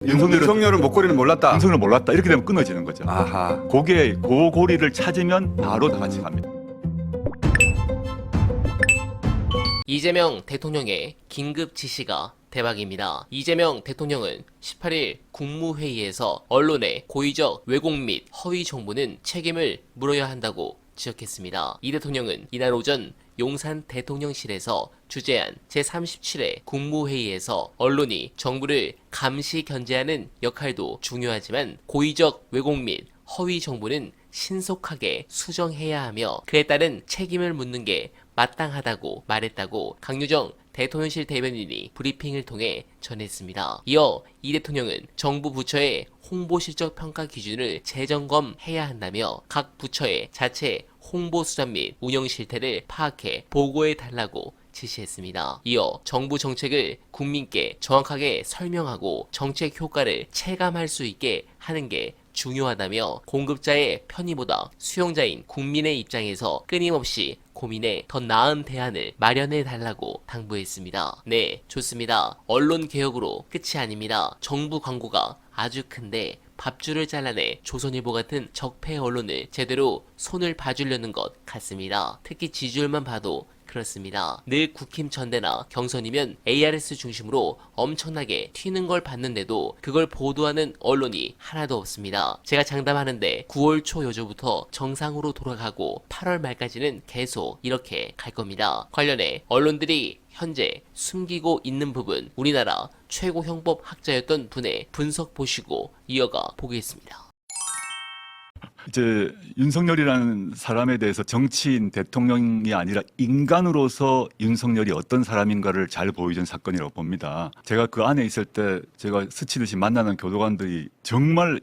윤석열은 목걸이는 몰랐다. 윤석열을 몰랐다. 이렇게 되면 끊어지는 거죠. 아하. 그 고리를 찾으면 바로 다 같이 갑니다. 이재명 대통령의 긴급 지시가 대박입니다. 이재명 대통령은 18일 국무회의에서 언론의 고의적 왜곡 및 허위 정보는 책임을 물어야 한다고 지적했습니다. 이 대통령은 이날 오전 용산 대통령실에서 주재한 제37회 국무회의에서 언론이 정부를 감시 견제하는 역할도 중요하지만 고의적 왜곡 및 허위 정보는 신속하게 수정해야 하며 그에 따른 책임을 묻는 게 마땅하다고 말했다고 강유정 대통령실 대변인이 브리핑을 통해 전했습니다. 이어 이 대통령은 정부 부처의 홍보 실적 평가 기준을 재점검해야 한다며 각 부처의 자체 홍보 수단 및 운영 실태를 파악해 보고해 달라고 지시했습니다. 이어 정부 정책을 국민께 정확하게 설명하고 정책 효과를 체감할 수 있게 하는 게 중요하다며 공급자의 편의보다 수용자인 국민의 입장에서 끊임없이 고민해 더 나은 대안을 마련해 달라고 당부했습니다. 네, 좋습니다. 언론 개혁으로 끝이 아닙니다. 정부 광고가 아주 큰데 밥줄을 잘라내 조선일보 같은 적폐 언론을 제대로 손을 봐주려는 것 같습니다. 특히 지지율만 봐도 그렇습니다. 늘 국힘 전대나 경선이면 ARS 중심으로 엄청나게 튀는 걸 봤는데도 그걸 보도하는 언론이 하나도 없습니다. 제가 장담하는데 9월 초 여조부터 정상으로 돌아가고 8월 말까지는 계속 이렇게 갈 겁니다. 관련해 언론들이 현재 숨기고 있는 부분 우리나라 최고 형법 학자였던 분의 분석 보시고 이어가 보겠습니다. 이제 윤석열이라는 사람에 대해서 정치인 대통령이 아니라 인간으로서 윤석열이 어떤 사람인가를 잘 보여준 사건이라고 봅니다. 제가 그 안에 있을 때 제가 스치듯이 만나는 교도관들이 정말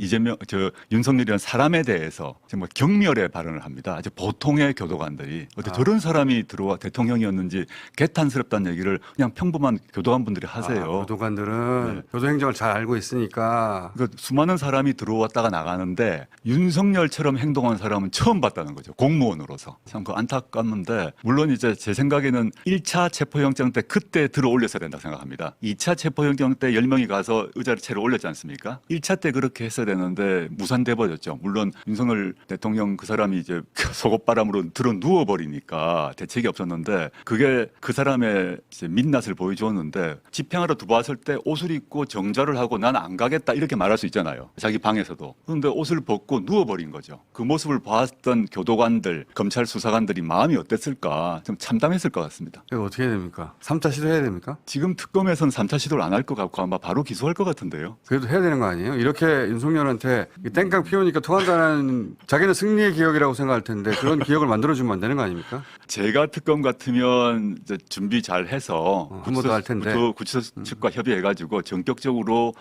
윤석열이라는 사람에 대해서 정말 경멸의 발언을 합니다. 아주 보통의 교도관들이 어떻게 저런 사람이 들어와 대통령이었는지 개탄스럽다는 얘기를 그냥 평범한 교도관분들이 하세요. 교도관들은 네. 교도 행정을 잘 알고 있으니까. 그러니까 수많은 사람이 들어왔다가 나가는데 윤석열처럼 행동한 사람은 처음 봤다는 거죠. 공무원으로서. 참 그 안타깝는데 물론 이제 제 생각에는 1차 체포영장 때 그때 들어 올렸어야 된다고 생각합니다. 2차 체포영장 때 10명이 가서 의자를 채로 올렸지 않습니까? 1차 때 그렇게 했어야 되는데 무산돼 버렸죠. 물론 윤석열 대통령 그 사람이 이제 속옷바람으로 들어 누워버리니까 대책이 없었는데 그게 그 사람의 이제 민낯을 보여주었는데 집행하러 들어왔을 때 옷을 입고 정좌를 하고 난 안 가겠다 이렇게 말할 수 있잖아요. 자기 방에서도. 그런데 옷을 벗고 누워버린 거죠. 그 모습을 봤던 교도관들, 검찰 수사관들이 마음이 어땠을까 좀 참담했을 것 같습니다. 이거 어떻게 해야 됩니까? 3차 시도해야 됩니까? 지금 특검에서는 3차 시도를 안 할 것 같고 아마 바로 기소할 것 같은데요. 그래도 해야 되는 거 아니에요? 이렇게 윤석열한테 땡깡 피우니까 통한다는 자기는 승리의 기억이라고 생각할 텐데 그런 기억을 만들어주면 안 되는 거 아닙니까? 제가 특검 같으면 이제 준비 잘 해서 한번더 할 텐데. 구치소 측과 협의해가지고 전격적으로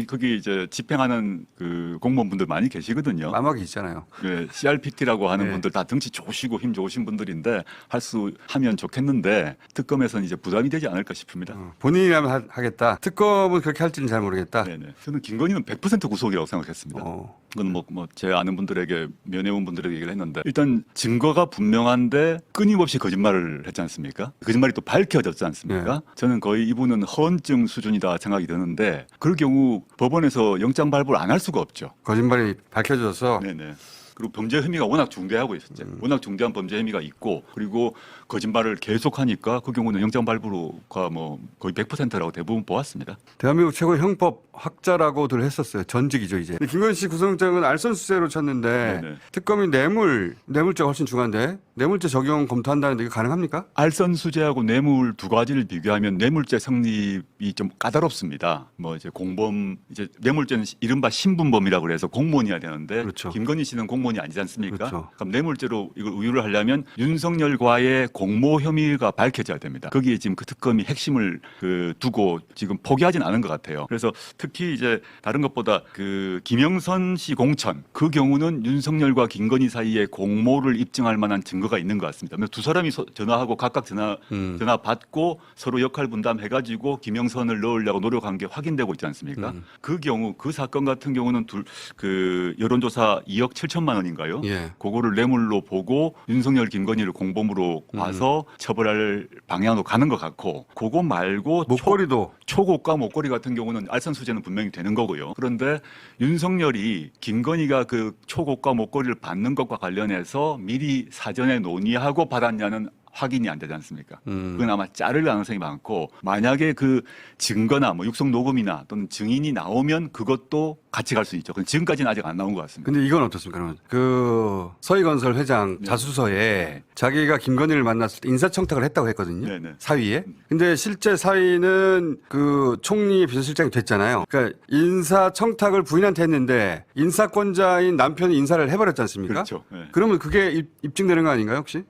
거기 이제 집행하는 그 공무원분들 많이 계시거든요. 까마귀 있잖아요. 네, CRPT라고 하는 네. 분들 다 덩치 좋으시고 힘 좋으신 분들인데 하면 좋겠는데 특검에서는 이제 부담이 되지 않을까 싶습니다. 본인이라면 하겠다. 특검은 그렇게 할지는 잘 모르겠다. 네네. 저는 김건희는 100% 구속이라고 생각했습니다. 그건 뭐 제 아는 분들에게 면회온 분들에게 얘기를 했는데 일단 증거가 분명한데 끊임없이 거짓말을 했지 않습니까? 거짓말이 또 밝혀졌지 않습니까? 네. 저는 거의 이분은 허언증 수준이다 생각이 드는데 그럴 경우 법원에서 영장 발부를 안 할 수가 없죠. 거짓말이 밝혀져서 네네. 그리고 범죄 혐의가 워낙 중대하고 있었죠. 워낙 중대한 범죄 혐의가 있고 그리고 거짓말을 계속하니까 그 경우는 영장 발부가 뭐 거의 100%라고 대부분 보았습니다. 대한민국 최고 형법 학자라고들 했었어요. 전직이죠 이제. 김건희 씨 구속영장은 알선수재로 쳤는데 네네. 특검이 뇌물죄가 훨씬 중요한데 뇌물죄 적용 검토한다는데 이거 가능합니까? 알선수재하고 뇌물 두 가지를 비교하면 뇌물죄 성립이 좀 까다롭습니다. 뭐 이제 공범 이제 뇌물죄는 이른바 신분범이라고 그래서 공무원이어야 되는데 그렇죠. 김건희 씨는 공무원이 아니지 않습니까? 그렇죠. 그럼 뇌물죄로 이걸 우유를 하려면 윤석열과의 공모 혐의가 밝혀져야 됩니다. 거기에 지금 그 특검이 핵심을 두고 지금 포기하진 않은 것 같아요. 그래서 특히 이제 다른 것보다 그 김영선 씨 공천 그 경우는 윤석열과 김건희 사이에 공모를 입증할 만한 증거가 있는 것 같습니다. 두 사람이 전화하고 각각 전화 받고 서로 역할 분담해가지고 김영선을 넣으려고 노력한 게 확인되고 있지 않습니까? 그 경우 그 사건 같은 경우는 그 여론조사 2억 7천만 원인가요? 예. 그거를 뇌물로 보고 윤석열, 김건희를 공범으로 와서 처벌할 방향으로 가는 것 같고, 그거 말고 목걸이도 초고가 목걸이 같은 경우는 알선 수재는 분명히 되는 거고요. 그런데 윤석열이 김건희가 그 초고가 목걸이를 받는 것과 관련해서 미리 사전에 논의하고 받았냐는 확인이 안 되지 않습니까? 그건 아마 자를 가능성이 많고, 만약에 그 증거나 뭐 육성 녹음이나 또는 증인이 나오면 그것도 같이 갈 수 있죠. 근데 지금까지는 아직 안 나온 것 같습니다. 근데 이건 어떻습니까? 그러면 그 서희건설 회장 자수서에 자기가 김건희를 만났을 때 인사청탁을 했다고 했거든요. 네네. 사위에. 근데 실제 사위는 그 총리 비서실장이 됐잖아요. 그러니까 인사청탁을 부인한테 했는데 인사권자인 남편이 인사를 해버렸지 않습니까? 그렇죠. 네. 그러면 그게 입증되는 거 아닌가요, 혹시?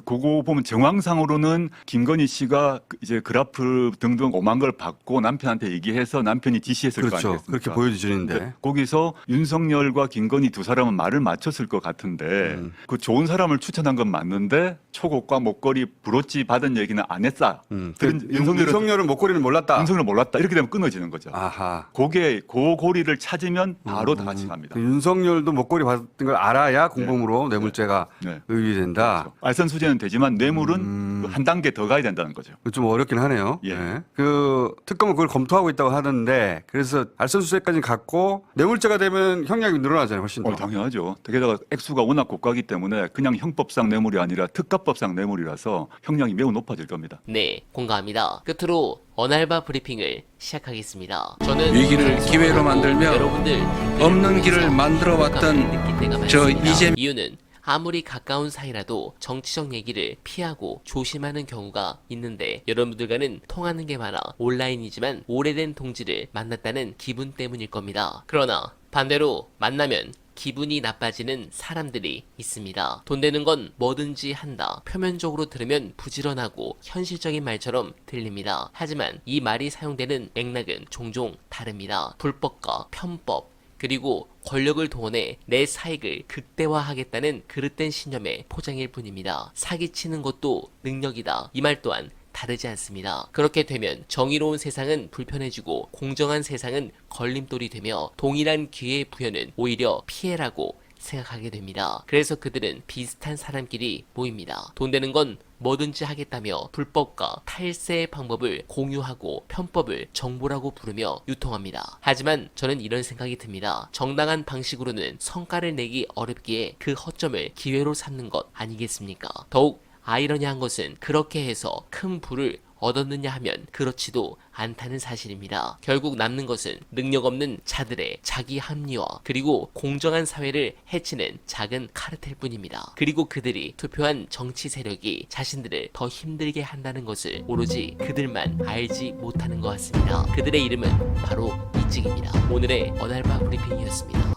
그거 보면 정황상으로는 김건희 씨가 이제 그래프 등등 오만 걸 받고 남편한테 얘기해서 남편이 지시했을 거 그렇죠. 아니겠습니까? 그렇게 보여지는데. 거기서 윤석열과 김건희 두 사람은 말을 맞췄을 것 같은데 그 좋은 사람을 추천한 건 맞는데 초고가 목걸이 브로치 받은 얘기는 안 했다. 윤석열은 목걸이를 몰랐다. 윤석열은 몰랐다. 이렇게 되면 끊어지는 거죠. 아하. 그게 그 고리를 찾으면 바로 다 같이 갑니다. 그 윤석열도 목걸이 받은 걸 알아야 공범으로 뇌물죄가 네. 의유된다. 그렇죠. 알선 수재는 되지만 뇌물은 한 단계 더 가야 된다는 거죠. 좀 어렵긴 하네요. 예. 네. 그 특검은 그걸 검토하고 있다고 하던데 그래서 알선수재까지 갖고 뇌물죄가 되면 형량이 늘어나잖아요, 훨씬 더. 당연하죠. 게다가 액수가 워낙 고가기 때문에 그냥 형법상 뇌물이 아니라 특가법상 뇌물이라서 형량이 매우 높아질 겁니다. 네, 공감합니다. 끝으로 언알바 브리핑을 시작하겠습니다. 저는 위기를 기회로 만들며 여러분들 없는 길을 만들어 왔던 저 이재명 이유는 아무리 가까운 사이라도 정치적 얘기를 피하고 조심하는 경우가 있는데 여러분들과는 통하는 게 많아 온라인이지만 오래된 동지를 만났다는 기분 때문일 겁니다. 그러나 반대로 만나면 기분이 나빠지는 사람들이 있습니다. 돈 되는 건 뭐든지 한다. 표면적으로 들으면 부지런하고 현실적인 말처럼 들립니다. 하지만 이 말이 사용되는 맥락은 종종 다릅니다. 불법과 편법, 그리고 권력을 동원해 내 사익을 극대화하겠다는 그릇된 신념의 포장일 뿐입니다. 사기치는 것도 능력이다. 이 말 또한 다르지 않습니다. 그렇게 되면 정의로운 세상은 불편해지고 공정한 세상은 걸림돌이 되며 동일한 기회 부여는 오히려 피해라고 생각하게 됩니다. 그래서 그들은 비슷한 사람끼리 모입니다. 돈 되는 건 뭐든지 하겠다며 불법과 탈세의 방법을 공유하고 편법을 정보라고 부르며 유통합니다. 하지만 저는 이런 생각이 듭니다. 정당한 방식으로는 성과를 내기 어렵기에 그 허점을 기회로 삼는 것 아니겠습니까? 더욱 아이러니한 것은 그렇게 해서 큰 부를 얻었느냐 하면 그렇지도 않다는 사실입니다. 결국 남는 것은 능력 없는 자들의 자기 합리화 그리고 공정한 사회를 해치는 작은 카르텔 뿐입니다. 그리고 그들이 투표한 정치 세력이 자신들을 더 힘들게 한다는 것을 오로지 그들만 알지 못하는 것 같습니다. 그들의 이름은 바로 이직입니다. 오늘의 언알바 브리핑이었습니다.